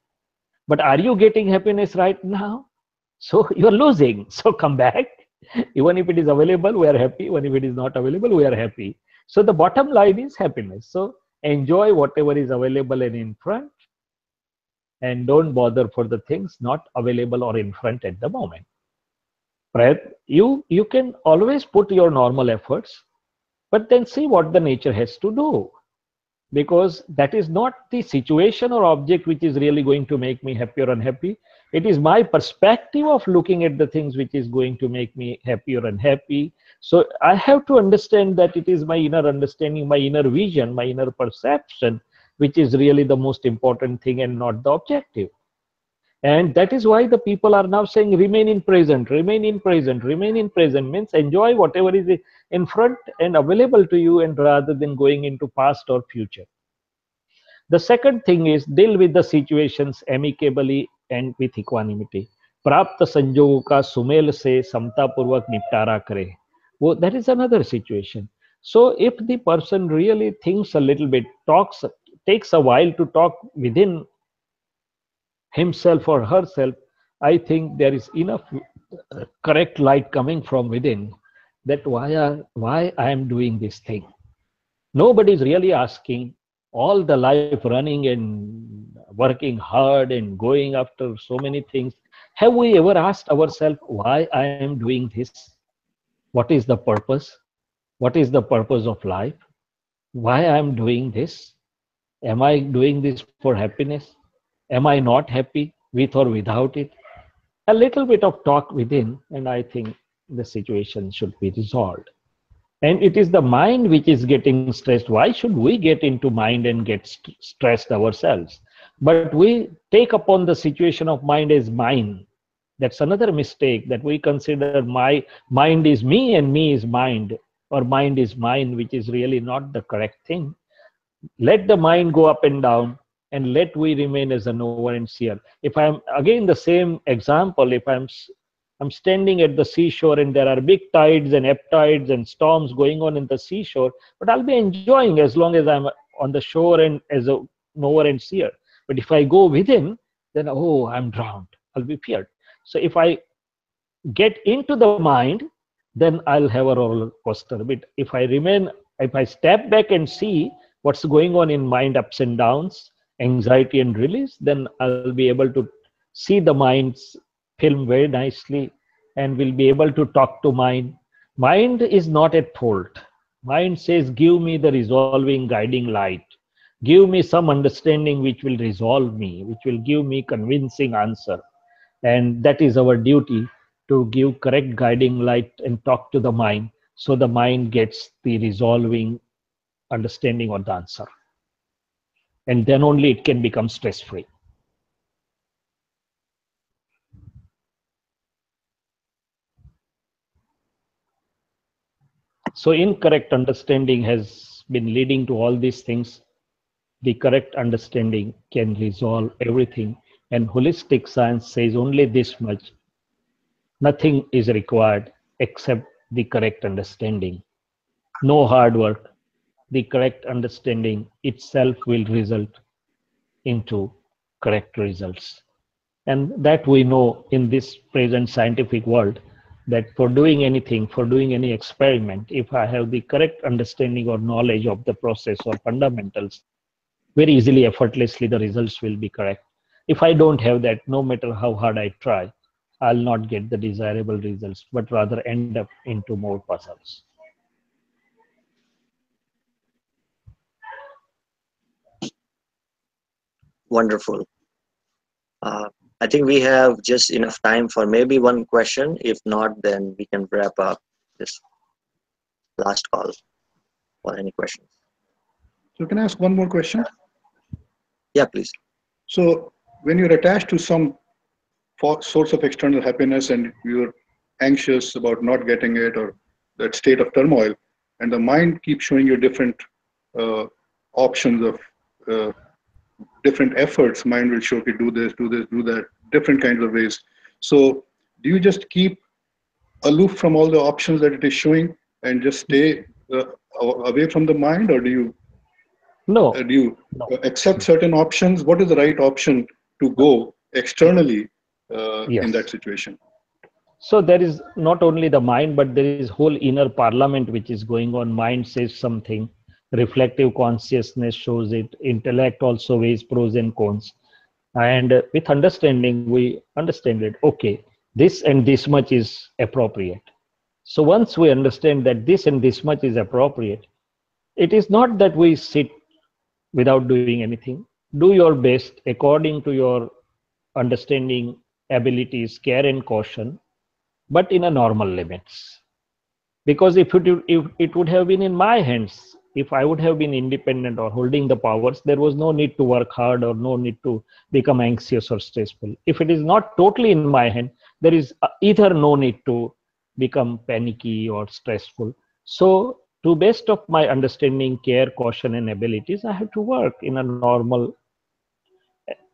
[SPEAKER 2] But are you getting happiness right now? So you are losing. So come back. Even if it is available, we are happy. Even if it is not available, we are happy. So the bottom line is happiness. So enjoy whatever is available and in front, and don't bother for the things not available or in front at the moment. Right? You can always put your normal efforts, but then see what the nature has to do, because that is not the situation or object which is really going to make me happy or unhappy. It is my perspective of looking at the things which is going to make me happy or unhappy. So I have to understand that it is my inner understanding, my inner vision, my inner perception, which is really the most important thing and not the objective. And that is why the people are now saying remain in present, remain in present, remain in present, means enjoy whatever is in front and available to you, and rather than going into past or future. The second thing is deal with the situations amicably and with equanimity. प्राप्त संजोगों का सुमेल से समता पूर्वक निपटारा करे. वो that is another situation. So if the person really thinks a little bit, takes a while to talk within himself or herself, I think there is enough correct light coming from within, that why I am doing this thing. Nobody is really asking, all the life running and working hard and going after so many things. Have we ever asked ourselves why I am doing this? What is the purpose? What is the purpose of life? Why I am doing this? Am I doing this for happiness? Am I not happy with or without it? A little bit of talk within, and I think the situation should be resolved. And it is the mind which is getting stressed. Why should we get into mind and get stressed ourselves? But we take upon the situation of mind as mine. That's another mistake, that we consider my mind is me and me is mind, or mind is mine, which is really not the correct thing. Let the mind go up and down, and let we remain as a knower and seer. If I'm again the same example, if I'm standing at the seashore and there are big tides and ebb tides and storms going on in the seashore, but I'll be enjoying as long as I'm on the shore and as a knower and seer. But if I go within, then oh, I'm drowned, I'll be feared. So if I get into the mind, then I'll have a roller coaster. But if I step back and see what's going on in mind, ups and downs, anxiety and release, then I'll be able to see the mind's film very nicely, and will be able to talk to mind. Mind is not at fault. Mind says, give me the resolving guiding light. Give me some understanding which will resolve me, which will give me convincing answer. And that is our duty, to give correct guiding light and talk to the mind, so the mind gets the resolving understanding or the answer. And then only it can become stress free. So incorrect understanding has been leading to all these things. The correct understanding can resolve everything. And holistic science says only this much: nothing is required except the correct understanding. No hard work. The correct understanding itself will result into correct results. And that we know in this present scientific world, that for doing anything, for doing any experiment, if I have the correct understanding or knowledge of the process or fundamentals, very easily, effortlessly, the results will be correct. If I don't have that, no matter how hard I try, I'll not get the desirable results, but rather end up into more puzzles.
[SPEAKER 1] Wonderful. Uh, I think we have just enough time for maybe one question. If not, then we can wrap up this last call for any questions.
[SPEAKER 3] So can I ask one more question?
[SPEAKER 1] Yeah, please.
[SPEAKER 3] So when you're attached to some source of external happiness and you're anxious about not getting it, or that state of turmoil, and the mind keeps showing you different uh, options of different efforts. Mind will show, okay, do this, do this, do that, different kinds of ways. So do you just keep aloof from all the options that it is showing and just stay away from the mind, or
[SPEAKER 2] No,
[SPEAKER 3] do you
[SPEAKER 2] no.
[SPEAKER 3] accept certain options? What is the right option to go externally in that
[SPEAKER 2] Yes.
[SPEAKER 3] situation?
[SPEAKER 2] So there is not only the mind, but there is whole inner parliament which is going on. Mind says something, reflective consciousness shows it, intellect also weighs pros and cons. And with understanding, we understand it. Okay, this and this much is appropriate. So once we understand that this and this much is appropriate, it is not that we sit without doing anything. Do your best according to your understanding, abilities, care, and caution, but in a normal limits. Because if it would have been in my hands, if I would have been independent or holding the powers, there was no need to work hard or no need to become anxious or stressful. If it is not totally in my hand, there is either no need to become panicky or stressful. So to best of my understanding, care, caution, and abilities, I have to work in a normal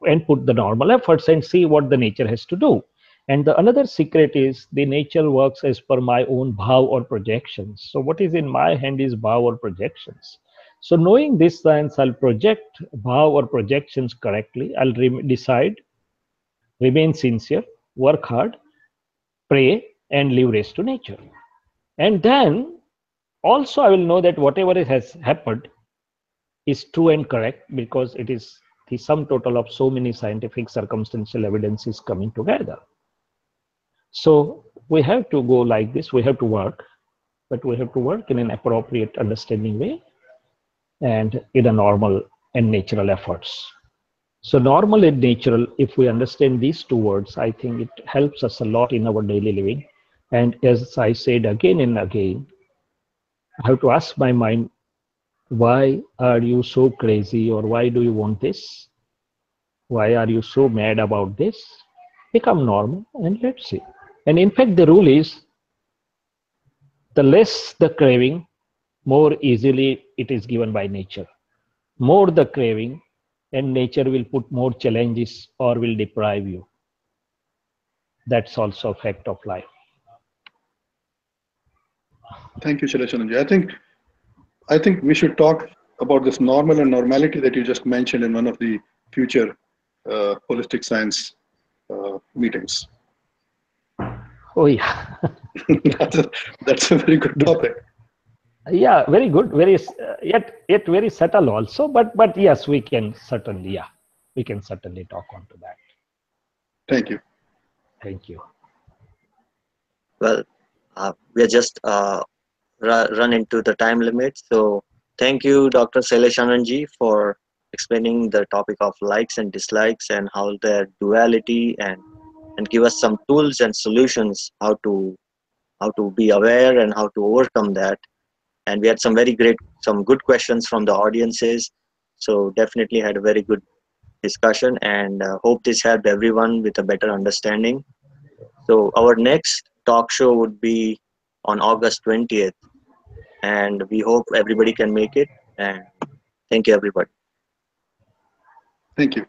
[SPEAKER 2] and put the normal efforts and see what the nature has to do. And the another secret is the nature works as per my own bhav or projections. So what is in my hand is bhav or projections. So knowing this science, I'll project bhav or projections correctly. I'll decide, remain sincere, work hard, pray, and leave rest to nature. And then also I will know that whatever has happened is true and correct because it is the sum total of so many scientific circumstantial evidences coming together. So we have to go like this. We have to work, but we have to work in an appropriate understanding way and in a normal and natural efforts. So normal and natural, if we understand these two words, I think it helps us a lot in our daily living. And as I said again and again, I have to ask my mind, why are you so crazy, or why do you want this? Why are you so mad about this? Become normal and let's see. And in fact, the rule is the less the craving, more easily it is given by nature. More the craving, and nature will put more challenges or will deprive you. That's also a fact of life.
[SPEAKER 3] Thank you, Shailashananji. I think we should talk about this normal and normality that you just mentioned in one of the future holistic science meetings.
[SPEAKER 2] Oh yeah,
[SPEAKER 3] that's a very good topic.
[SPEAKER 2] yeah, very good. Very yet very subtle also. But yes, we can certainly we can certainly talk on to that.
[SPEAKER 3] Thank you.
[SPEAKER 2] Thank you.
[SPEAKER 1] Well, we are just run into the time limit. So thank you, Dr. Sailesh Anandji, for explaining the topic of likes and dislikes and how their duality, and give us some tools and solutions how to be aware and how to overcome that. And we had some good questions from the audiences. So definitely had a very good discussion, and hope this helped everyone with a better understanding. So our next talk show would be on August 20th, and we hope everybody can make it. And thank you, everybody.
[SPEAKER 3] Thank you.